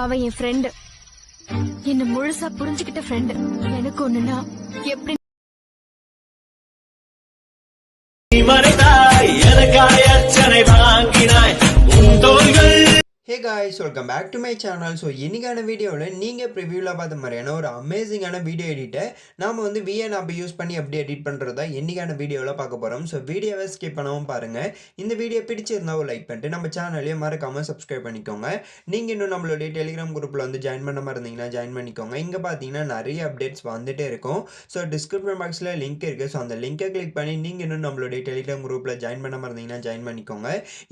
அவன் என் ஃப்ரெண்டு, என்ன முழுசா புரிஞ்சுக்கிட்ட ஃப்ரெண்டு. எனக்கு ஒண்ணுன்னா எப்படி Hey guys, welcome back to my channel. So இன்னைக்கான வீடியோவில் நீங்கள் ப்ரிவியூவில் பார்த்த மாதிரியான ஒரு அமேசிங்கான வீடியோ எடிட்டை நாம் வந்து VN ஆப் யூஸ் பண்ணி எப்படி எடிட் பண்ணுறதா இன்னைக்கான வீடியோவில் பார்க்க போகிறோம். ஸோ வீடியோவை ஸ்கிப் பண்ணவும் பாருங்கள். இந்த வீடியோ பிடிச்சிருந்தா ஒரு லைக் பண்ணிட்டு நம்ம சேனலையும் மறக்காமல் சப்ஸ்கிரைப் பண்ணிக்கோங்க. நீங்கள் இன்னும் நம்மளுடைய டெலிகிராம் குரூப்பில் வந்து ஜாயின் பண்ண மாதிரி இருந்தீங்கன்னா ஜாயின் பண்ணிக்கோங்க. இங்கே பார்த்தீங்கன்னா நிறைய அப்டேட்ஸ் வந்துகிட்டே இருக்கும். ஸோ டிஸ்கிரிப்ஷன் பாக்ஸில் லிங்க் இருக்குது. ஸோ அந்த லிங்கை கிளிக் பண்ணி நீங்கள் இன்னும் நம்மளுடைய டெலிகிராம் குரூப்பில் ஜாயின் பண்ண மாதிரி இருந்தீங்கன்னா ஜாயின் பண்ணிக்கோங்க.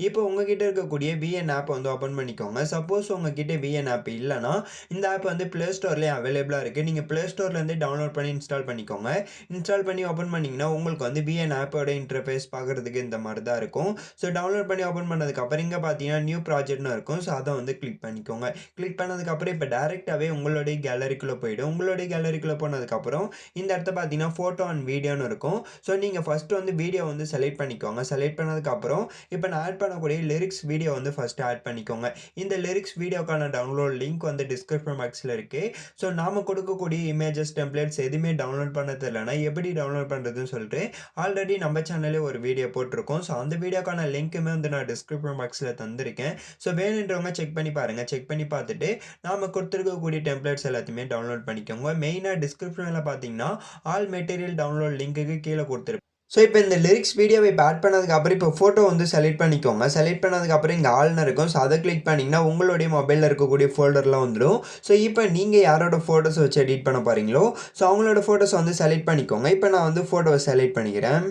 இப்போ உங்ககிட்ட இருக்கக்கூடிய VN ஆப் வந்து ஓப்பன் பண்ணிக்கோங்க. சப்போஸ் உங்ககிட்ட VN ஆப் இல்லைனா இந்த ஆப் வந்து பிளே ஸ்டோர்லேயே அவைலபிளாக இருக்குது. நீங்கள் பிளே ஸ்டோர்லேருந்து டவுன்லோட் பண்ணி இன்ஸ்டால் பண்ணிக்கோங்க. இன்ஸ்டால் பண்ணி ஓப்பன் பண்ணிங்கன்னா உங்களுக்கு வந்து VN ஆப்போட இன்டர்ஃபேஸ் பார்க்குறதுக்கு இந்த மாதிரி தான் இருக்கும். ஸோ டவுன்லோட் பண்ணி ஓப்பன் பண்ணதுக்கப்புறம் இங்கே பார்த்தீங்கன்னா நியூ ப்ராஜெக்ட்னு இருக்கும். ஸோ அதை வந்து கிளிக் பண்ணிக்கோங்க. கிளிக் பண்ணதுக்கப்புறம் இப்போ டேரெக்டாகவே உங்களுடைய கேலரிக்குள்ளே போய்டும். உங்களுடைய கேலரிக்குள்ளே போனதுக்கப்புறம் இந்த இடத்த பார்த்தீங்கன்னா ஃபோட்டோ அண்ட் வீடியோன்னு இருக்கும். ஸோ நீங்கள் ஃபஸ்ட்டு வந்து வீடியோ வந்து செலக்ட் பண்ணிக்கோங்க. செலக்ட் பண்ணதுக்கப்புறம் இப்போ நான் ஆட் பண்ணக்கூடிய லிரிக்ஸ் வீடியோ வந்து ஃபஸ்ட்டு ஆட் பண்ணிக்கோங்க. இந்த லிரிக்ஸ் வீடியோக்கான டவுன்லோட் லிங்க் வந்து டிஸ்கிரிப்ஷன் பாக்ஸில் இருக்குது. ஸோ நாம் கொடுக்கக்கூடிய இமேஜஸ் டெம்ப்ளேட்ஸ் எதுவுமே டவுன்லோட் பண்ண தெரியலனா எப்படி டவுன்லோட் பண்ணுறதுன்னு சொல்லிட்டு ஆல்ரெடி நம்ம சேனலே ஒரு வீடியோ போட்டிருக்கோம். ஸோ அந்த வீடியோக்கான லிங்க்குமே வந்து நான் டிஸ்கிரிப்ஷன் பாக்ஸில் தந்திருக்கேன். ஸோ வேணுன்றவங்க செக் பண்ணி பாருங்கள். செக் பண்ணி பார்த்துட்டு நாம் கொடுத்துருக்கக்கூடிய டெம்ப்ளேட்ஸ் எல்லாத்தையுமே டவுன்லோட் பண்ணிக்கோங்க. மெயினாக டிஸ்கிரிப்ஷனில் பார்த்தீங்கன்னா ஆல் மெட்டீரியல் டவுன்லோட் லிங்க்குக்கு கீழே கொடுத்துருப்பேன். ஸோ இப்போ இந்த லிரிக்ஸ் வீடியோவை இப்போ ஆட் பண்ணதுக்கப்புறம் இப்போ ஃபோட்டோ வந்து செலக்ட் பண்ணிக்கோங்க. செலக்ட் பண்ணதுக்கப்புறம் இங்கே ஆல்னு இருக்கும். ஸோ அதை கிளிக் பண்ணிங்கன்னா உங்களுடைய மொபைலில் இருக்கக்கூடிய ஃபோல்டர்லாம் வந்துடும். ஸோ இப்போ நீங்கள் யாரோட ஃபோட்டோஸ் வச்சு எடிட் பண்ண போகிறீங்களோ ஸோ அவங்களோட ஃபோட்டோஸ் வந்து செலக்ட் பண்ணிக்கோங்க. இப்போ நான் வந்து ஃபோட்டோவை செலக்ட் பண்ணிக்கிறேன்.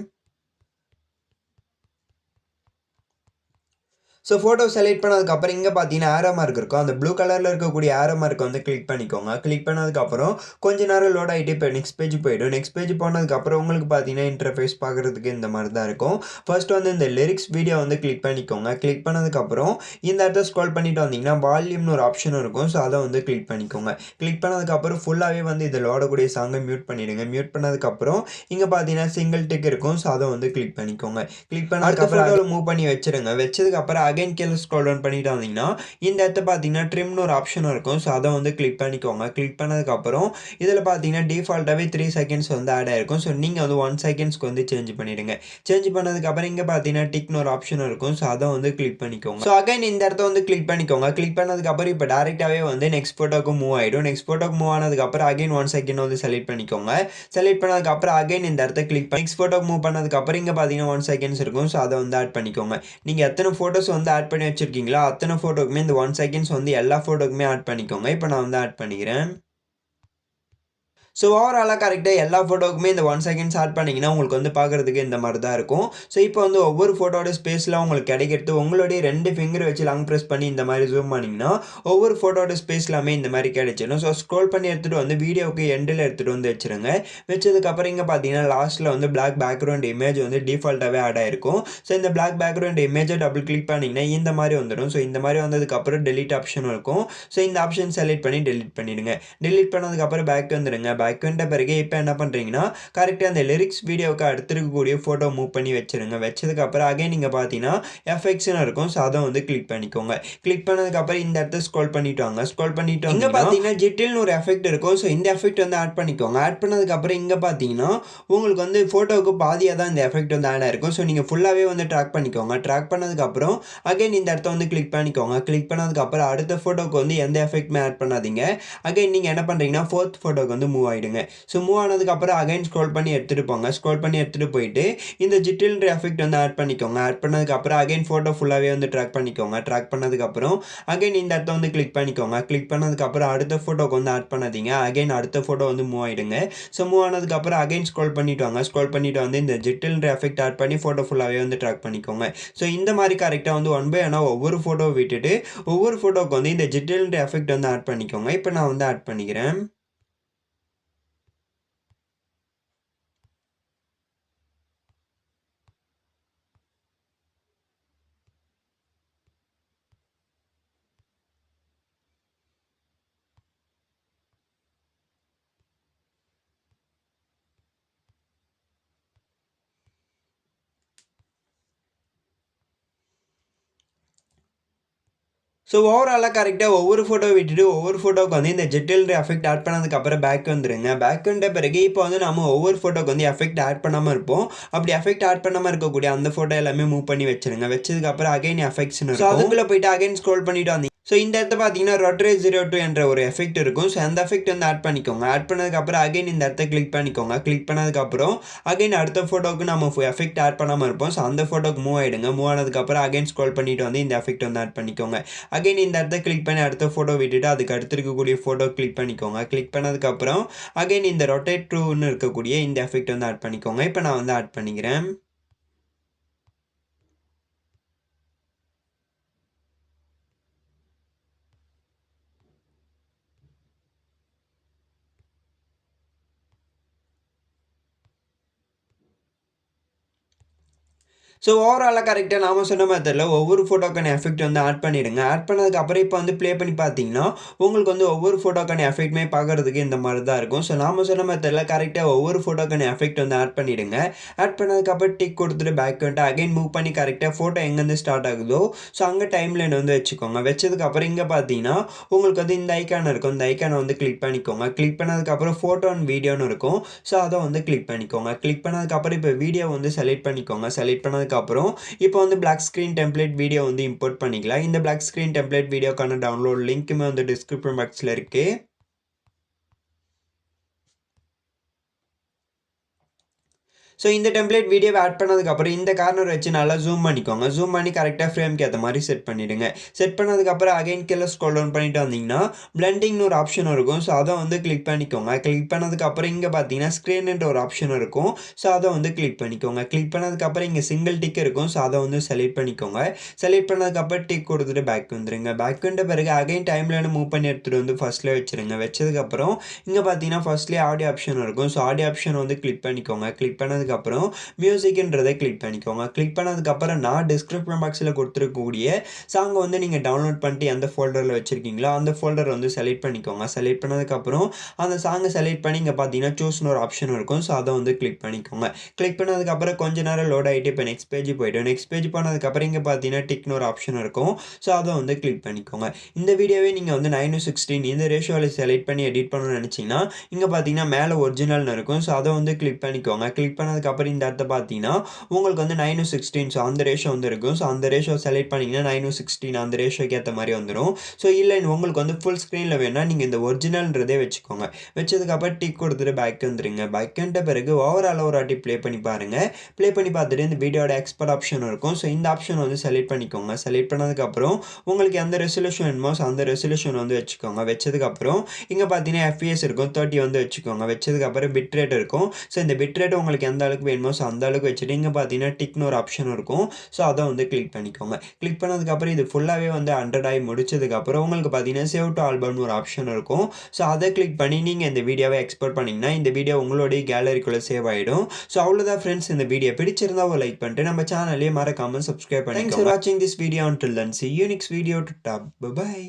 ஸோ ஃபோட்டோ செலக்ட் பண்ணதுக்கப்புறம் இங்கே பார்த்தீங்கன்னா ஆரோ மார்க் இருக்கும். அந்த ப்ளூ கலரில் இருக்கக்கூடிய ஆரோ மார்க்கை வந்து கிளிக் பண்ணிக்கோங்க. கிளிக் பண்ணதுக்கப்புறம் கொஞ்ச நேரம் லோட் ஆகிட்டு இப்போ நெக்ஸ்ட் பேஜ் போய்டும். நெக்ஸ்ட் பேஜ் போனதுக்கப்புறம் உங்களுக்கு பார்த்தீங்கன்னா இன்டர்ஃபேஸ் பார்க்குறதுக்கு இந்த மாதிரி தான் இருக்கும். ஃபர்ஸ்ட் வந்து இந்த லிரிக்ஸ் வீடியோ வந்து கிளிக் பண்ணிக்கோங்க. கிளிக் பண்ணதுக்கப்புறம் இந்த இடத்த ஸ்க்ரோல் பண்ணிட்டு வந்தீங்கன்னா வால்யூம்னு ஒரு ஆப்ஷன் இருக்கும். ஸோ அதை வந்து கிளிக் பண்ணிக்கோங்க. கிளிக் பண்ணதுக்கப்புறம் ஃபுல்லாகவே வந்து இதில் ஓடக்கூடிய சாங்கை மியூட் பண்ணிவிடுங்க. மியூட் பண்ணதுக்கப்புறம் இங்கே பார்த்தீங்கன்னா சிங்கிள் டிக் இருக்கும். ஸோ அதை வந்து கிளிக் பண்ணிக்கோங்க. கிளிக் பண்ணதுக்கப்புறம் ஃபோட்டோவில் மூவ் பண்ணி வச்சுருங்க. வச்சதுக்கப்புறம் அகைன் கீழே ஸ்க்ரோல் டவுன் பண்ணிட்டு வந்தீங்கன்னா இந்த இடத்த பார்த்தீங்கன்னா ட்ரிம்னு ஒரு ஆப்ஷன் இருக்கும். ஸோ அதை வந்து கிளிக் பண்ணிக்கோங்க. கிளிக் பண்ணதுக்கப்புறம் இதில் பார்த்தீங்கன்னா டிஃபால்ட்டாகவே 3 செகண்ட்ஸ் வந்து ஆட் ஆயிருக்கும். ஸோ நீங்கள் வந்து 1 செகண்ட்ஸ்க்கு வந்து சேஞ்ச் பண்ணிவிடுங்க. சேஞ்ச் பண்ணதுக்கப்புறம் இங்கே பார்த்தீங்கன்னா டிக்னு ஒரு ஆப்ஷன் இருக்கும். ஸோ அதை வந்து கிளிக் பண்ணிக்கோங்க. ஸோ அகைன் இந்த இடத்த வந்து கிளிக் பண்ணிக்கோங்க. கிளிக் பண்ணதுக்கப்புறம் இப்போ டேரெக்டாகவே வந்து நெக்ஸ்ட் ஃபோட்டோக்கு மூவ் ஆகிடும். நெக்ஸ்ட் ஃபோட்டோக்கு மூவ் ஆனதுக்கப்புறம் அகைன் 1 செகண்ட் வந்து செலக்ட் பண்ணிக்கோங்க. செலக்ட் பண்ணதுக்கப்புறம் அகைன் இந்த இடத்த கிளிக் பண்ணி நெக்ஸ்ட் ஃபோட்டோக்கு மூவ் பண்ணதுக்கப்புறம் இங்கே பார்த்தீங்கன்னா 1 செகண்ட்ஸ் இருக்கும். ஸோ அதை வந்து ஆட் பண்ணிக்கோங்க. நீங்கள் எத்தனை ஃபோட்டோஸ் வந்து ஆட் பண்ணி வச்சிருக்கீங்களோ அத்தனை ஃபோட்டோக்குமே இந்த 1 செகண்ட்ஸ் வந்து எல்லா ஃபோட்டோக்குமே ஆட் பண்ணிக்கோங்க. இப்போ நான் வந்து ஆட் பண்ணிக்கிறேன். ஸோ ஓவராலாக கரெக்டாக எல்லா ஃபோட்டோக்குமே இந்த 1 செகண்ட்ஸ் ஆட் பண்ணிங்கன்னா உங்களுக்கு வந்து பார்க்குறதுக்கு இந்த மாதிரி தான் இருக்கும். ஸோ இப்போ வந்து ஒவ்வொரு ஃபோட்டோட ஸ்பேஸில் உங்களுக்கு கிடைக்கிறது உங்களுடைய 2 ஃபிங்கர் வச்சு லாங் ப்ரெஸ் பண்ணி இந்த மாதிரி ஜூம் பண்ணிங்கன்னா ஒவ்வொரு ஃபோட்டோட ஸ்பேஸ்லாமே இந்த மாதிரி கிடைச்சிடும். ஸோ ஸ்க்ரோல் பண்ணி எடுத்துகிட்டு வந்து வீடியோவுக்கு எண்டில் எடுத்துகிட்டு வந்து வச்சுருங்க. வச்சதுக்கப்புறம் இங்கே பார்த்தீங்கன்னா லாஸ்ட்டில் வந்து பிளாக் பேக்ரவுண்ட் இமேஜ் வந்து டிஃபால்ட்டாகவே ஆட் ஆகிருக்கும். ஸோ இந்த பிளாக் பேக்ரவுண்ட் இமேஜை டபுள் கிளிக் பண்ணிங்கன்னா இந்த மாதிரி வந்துடும். ஸோ இந்த மாதிரி வந்ததுக்கப்புறம் டெலிட் ஆப்ஷன் இருக்கும். ஸோ இந்த ஆப்ஷன் செலக்ட் பண்ணி டெலிட் பண்ணிவிடுங்க. டெலிட் பண்ணதுக்கப்புறம் பேக் வந்துடுங்க. பேக் வந்த பிறகு இப்போ என்ன பண்ணுறீங்கன்னா கரெக்டாக அந்த லிரிக்ஸ் வீடியோவுக்கு அடுத்திருக்கக்கூடிய ஃபோட்டோ மூவ் பண்ணி வச்சுருங்க. வச்சதுக்கப்புறம் அகைன் நீங்கள் பார்த்தீங்கன்னா எஃபெக்ட்ஸ்னு இருக்கும். ஸோ அதை வந்து கிளிக் பண்ணிக்கோங்க. கிளிக் பண்ணதுக்கப்புறம் இந்த இடத்த ஸ்க்ரோல் பண்ணிட்டு வாங்க. ஸ்க்ரோல் பண்ணிட்டு இங்கே பார்த்தீங்கன்னா ஜிட்டில்னு ஒரு எஃபெக்ட் இருக்கும். ஸோ இந்த எஃபெக்ட் வந்து ஆட் பண்ணிக்கோங்க. ஆட் பண்ணதுக்கப்புறம் இங்கே பார்த்தீங்கன்னா உங்களுக்கு வந்து ஃபோட்டோவுக்கு பாதியாக தான் இந்த எஃபெக்ட் வந்து ஆட் ஆயிருக்கும். ஸோ நீங்கள் ஃபுல்லாகவே வந்து ட்ராக் பண்ணிக்கோங்க. ட்ராக் பண்ணதுக்கப்புறம் அகைன் இந்த இடத்த வந்து கிளிக் பண்ணிக்கோங்க. கிளிக் பண்ணதுக்கப்புறம் அடுத்த ஃபோட்டோவுக்கு வந்து எந்த எஃபெக்ட்டுமே ஆட் பண்ணாதீங்க. அகைன் நீங்கள் என்ன பண்ணுறீங்கன்னா ஃபோர்த் ஃபோட்டோவுக்கு வந்து மூவ் ஆகிடுங்க. ஸோ மூவ் ஆனதுக்கப்புறம் அகைன் ஸ்க்ரோல் பண்ணி எடுத்துகிட்டு போங்க. ஸ்க்ரோல் பண்ணி எடுத்துகிட்டு போயிட்டு இந்த ஜிட்டில்ன்ற எஃபெக்ட் வந்து ஆட் பண்ணிக்கோங்க. ஆட் பண்ணதுக்கப்புறம் அகைன் ஃபோட்டோ ஃபுல்லாகவே வந்து ட்ராக் பண்ணிக்கோங்க. ட்ராக் பண்ணதுக்கப்புறம் அகைன் இந்த இடத்த வந்து கிளிக் பண்ணிக்கோங்க. கிளிக் பண்ணதுக்கப்புறம் அடுத்த ஃபோட்டோக்கு வந்து ஆட் பண்ணாதீங்க. அகைன் அடுத்த ஃபோட்டோ வந்து மூவ் ஆகிடுங்க. ஸோ மூவ் ஆனதுக்கப்புறம் அகைன் ஸ்க்ரோல் பண்ணிட்டு வாங்க. ஸ்க்ரோல் பண்ணிட்டு வந்து இந்த ஜிட்டில்ன்ற எஃபெக்ட் ஆட் பண்ணி ஃபோட்டோ ஃபுல்லாகவே வந்து ட்ராக் பண்ணிக்கோங்க. ஸோ இந்த மாதிரி கரெக்டாக வந்து 1 பை 1 ஒவ்வொரு ஃபோட்டோவை விட்டுட்டு ஒவ்வொரு ஃபோட்டோவுக்கு வந்து இந்த ஜிட்டில்ன்ற எஃபெக்ட் வந்து ஆட் பண்ணிக்கோங்க. இப்போ நான் வந்து ஆட் பண்ணிக்கிறேன். ஸோ ஓவராலாக கரெக்டாக ஒவ்வொரு ஃபோட்டோ விட்டுட்டு ஒவ்வொரு ஃபோட்டோக்கு வந்து இந்த ஜெட்டில் எஃபெக்ட் ஆட் பண்ணதுக்கப்புறம் பேக் வந்துருங்க. பேக் வந்த பிறகு இப்போ வந்து நம்ம ஒவ்வொரு ஃபோட்டோக்கு வந்து எஃபெக்ட் ஆட் பண்ணாமல் இருப்போம். அப்படி எஃபெக்ட் ஆட் பண்ணாமல் இருக்கக்கூடிய அந்த ஃபோட்டோ எல்லாமே மூவ் பண்ணி வச்சிருங்க. வச்சதுக்கப்புறம் அகைன் எஃபெக்ட்ஸ்னு இருக்கும். ஸோ அதுக்குள்ளே போயிட்டு அகைன் ஸ்க்ரோல் பண்ணிட்டு வந்தீங்க. ஸோ இந்த இடத்த பார்த்தீங்கன்னா ரொட்டேட் 02 என்ற ஒரு எஃபெக்ட் இருக்கும். ஸோ அந்த எஃபெக்ட் வந்து ஆட் பண்ணிக்கோங்க. ஆட் பண்ணதுக்கப்புறம் அகைன் இந்த இடத்த கிளிக் பண்ணிக்கோங்க. கிளிக் பண்ணதுக்கப்புறம் அகைன் அடுத்த ஃபோட்டோவுக்கு நம்ம எஃபெக்ட் ஆட் பண்ணாமல் இருப்போம். ஸோ அந்த ஃபோட்டோக்கு மூவ் ஆகிடுங்க. மூவ் ஆனதுக்கப்புறம் அகைன் ஸ்க்ரோல் பண்ணிட்டு வந்து இந்த எஃபெக்ட் வந்து ஆட் பண்ணிக்கோங்க. அகைன் இந்த இடத்த கிளிக் பண்ணி அடுத்த ஃபோட்டோ விட்டுட்டு அதுக்கு அடுத்து இருக்கக்கூடிய ஃபோட்டோ கிளிக் பண்ணிக்கோங்க. கிளிக் பண்ணதுக்கப்புறம் அகைன் இந்த ரொட்டேட் 2ன்னு இருக்கக்கூடிய இந்த எஃபெக்ட் வந்து ஆட் பண்ணிக்கோங்க. இப்போ நான் வந்து ஆட் பண்ணிக்கிறேன். ஸோ ஓவராலாக கரெக்டாக நாம சொன்ன மெத்தடில் ஒவ்வொரு ஃபோட்டோக்கான எஃபெக்ட் வந்து ஆட் பண்ணிடுங்க. ஆட் பண்ணதுக்கப்புறம் இப்போ வந்து ப்ளே பண்ணி பார்த்தீங்கன்னா உங்களுக்கு வந்து ஒவ்வொரு ஃபோட்டோக்கான எஃபெக்ட்மே பார்க்குறதுக்கு இந்த மாதிரி தான் இருக்கும். ஸோ நாம சொன்ன மெத்தடில் கரெக்டாக ஒவ்வொரு ஃபோட்டோக்கான எஃபெக்ட் வந்து ஆட் பண்ணிவிடுங்க. ஆட் பண்ணதுக்கப்புறம் டிக் கொடுத்துட்டு பேக் வந்துட்டு அகைன் மூவ் பண்ணி கரெக்டாக ஃபோட்டோ எங்கேருந்து ஸ்டார்ட் ஆகுதோ ஸோ அங்கே டைம் லைன் வந்து வச்சுக்கோங்க. வச்சதுக்கப்புறம் இங்கே பார்த்தீங்கன்னா உங்களுக்கு வந்து இந்த ஐக்கான் இருக்கும். இந்த ஐக்கானை வந்து கிளிக் பண்ணிக்கோங்க. கிளிக் பண்ணதுக்கப்புறம் ஃபோட்டோ அண்ட் வீடியோன்னு இருக்கும். ஸோ அதை வந்து கிளிக் பண்ணிக்கோங்க. கிளிக் பண்ணதுக்கப்புறம் இப்போ வீடியோ வந்து செலக்ட் பண்ணிக்கோங்க. செலக்ட் பண்ணதுக்கப்புறம் இப்போ வந்து பிளாக் ஸ்க்ரீன் டெம்ப்ளேட் வீடியோ வந்து இம்போர்ட் பண்ணிக்கலாம். இந்த பிளாக் ஸ்க்ரீன் டெம்ப்ளேட் வீடியோக்கான டவுன்லோட் லிங்க்குமே வந்து டிஸ்கிரிப்ஷன் பாக்ஸில் இருக்குது. ஸோ இந்த டெம்ப்ளேட் வீடியோவை ஆட் பண்ணதுக்கப்புறம் இந்த கார்னர் வச்சு நல்லா ஜூம் பண்ணிக்கோங்க. ஜூம் பண்ணி கரெக்டாக ஃப்ரேம்க்கு ஏற்ற மாதிரி செட் பண்ணிவிடுங்க. செட் பண்ணதுக்கப்புறம் அகைன் கீழே ஸ்க்ரோல் டவுன் பண்ணிட்டு வந்தீங்கன்னா பிளெண்டிங்னு ஒரு ஆப்ஷன் இருக்கும். ஸோ அதை வந்து கிளிக் பண்ணிக்கோங்க. கிளிக் பண்ணதுக்கப்புறம் இங்கே பார்த்தீங்கன்னா ஸ்க்ரீன்ன்ற ஒரு ஆப்ஷன் இருக்கும். ஸோ அதை வந்து கிளிக் பண்ணிக்கோங்க. கிளிக் பண்ணதுக்கப்புறம் இங்கே சிங்கிள் டிக் இருக்கும். ஸோ அதை வந்து செலக்ட் பண்ணிக்கோங்க. செலக்ட் பண்ணதுக்கப்புறம் டிக் கொடுத்துட்டு பேக் வந்துருங்க. பேக் வந்த பிறகு அகைன் டைம்லைன் மூவ் பண்ணி எடுத்துகிட்டு வந்து ஃபஸ்ட்டில் வச்சுருங்க. வச்சதுக்கப்புறம் இங்கே பார்த்தீங்கன்னா ஃபஸ்ட்லேயே ஆடியோ ஆப்ஷன் இருக்கும். ஸோ ஆடியோ ஆப்ஷன் வந்து கிளிக் பண்ணிக்கோங்க. கிளிக் பண்ணதுக்கப்புறம் மியூசிக்ன்றதை கிளிக் பண்ணிக்கோங்க. கிளிக் பண்ணதுக்கப்புறம் நான் டிஸ்கிரிப்ஷன் பாக்ஸில் கொடுத்துருக்கக்கூடிய சாங்கை வந்து நீங்கள் டவுன்லோட் பண்ணிட்டு எந்த ஃபோல்டரில் வச்சுருக்கீங்களோ அந்த ஃபோல்டர் வந்து செலக்ட் பண்ணிக்கோங்க. செலக்ட் பண்ணதுக்கப்புறம் அந்த சாங்கை செலக்ட் பண்ணி இங்கே பார்த்தீங்கன்னா சூஸ்னு ஒரு ஆப்ஷன் இருக்கும். ஸோ அதை வந்து கிளிக் பண்ணிக்கோங்க. கிளிக் பண்ணதுக்கப்புறம் கொஞ்ச நேரம் லோட் ஆகிட்டு இப்போ நெக்ஸ்ட் பேஜ் போய்ட்டு நெக்ஸ்ட் பேஜ் போனதுக்கப்புறம் இங்கே பார்த்தீங்கன்னா டிக்னு ஒரு ஆப்ஷன் இருக்கும். ஸோ அதை வந்து கிளிக் பண்ணிக்கோங்க. இந்த வீடியோவே நீங்கள் வந்து 9:16 இந்த ரேஷியோவில் செலக்ட் பண்ணி எடிட் பண்ணணும்னு நினச்சிங்கன்னா இங்கே பார்த்தீங்கன்னா மேலே ஒரிஜினல்னு இருக்கும். ஸோ அதை வந்து கிளிக் பண்ணிக்கோங்க. கிளிக் பண்ணதுக்கப்புறம் இந்த இடத்த பார்த்தீங்கன்னா உங்களுக்கு வந்து 9:16 ஸோ அந்த ரேஷியோ வந்து இருக்கும். ஸோ அந்த ரேஷியோ செலக்ட் பண்ணிங்கன்னா 9:16 அந்த ரேஷியோக்கு ஏற்ற மாதிரி வந்துடும். ஸோ இல்லை உங்களுக்கு வந்து ஃபுல் ஸ்க்ரீனில் வேணும்னா நீங்கள் இந்த ஒரிஜினல்ன்றதே வச்சுக்கோங்க. வச்சதுக்கப்புறம் டிக் கொடுத்துட்டு பேக் வந்துருங்க. பேக் வந்த பிறகு ஓவரால் ஒரு வாட்டி ப்ளே பண்ணி பாருங்கள். ப்ளே பண்ணி பார்த்துட்டு இந்த வீடியோட எக்ஸ்போர்ட் ஆப்ஷன் இருக்கும். ஸோ இந்த ஆப்ஷன் வந்து செலக்ட் பண்ணிக்கோங்க. செலக்ட் பண்ணதுக்கப்புறம் உங்களுக்கு எந்த ரெசல்யூஷன் வேணுமோ ஸோ அந்த ரெசல்யூஷன் வந்து வச்சுக்கோங்க. வச்சதுக்கப்புறம் இங்கே பார்த்தீங்கன்னா FPS இருக்கும் 30 வந்து வச்சுக்கோங்க. வச்சதுக்கப்புறம் பிட் ரேட் இருக்கும். ஸோ இந்த பிட் ரேட் உங்களுக்கு எந்த அளவுக்கு வேணுமோ ஸோ அந்த அளவுக்கு வச்சுட்டு இங்கே பார்த்தீங்கன்னா டிக்னு ஒரு ஆப்ஷன் இருக்கும். ஸோ அதை வந்து கிளிக் பண்ணிக்கோங்க. கிளிக் பண்ணதுக்கப்புறம் இது ஃபுல்லாகவே வந்து 100 ஆகி முடிச்சதுக்கப்புறம் உங்களுக்கு பார்த்தீங்கன்னா சேவ் டு ஆல்பம்னு ஒரு ஆப்ஷன் இருக்கும். ஸோ அதை கிளிக் பண்ணி நீங்கள் இந்த வீடியோவை எக்ஸ்போர்ட் பண்ணிங்கன்னா இந்த வீடியோ உங்களுடைய கேலரிக்குள்ளே சேவ் ஆகிடும். ஸோ அவ்வளோதான் ஃப்ரெண்ட்ஸ். இந்த வீடியோ பிடிச்சிருந்தா ஒரு லைக் பண்ணிட்டு நம்ம சேனலையே மறக்காமல் சப்ஸ்கிரைப் பண்ணிக்கோங்க. Thanks for watching this video. Until then, see you next video. Bye bye.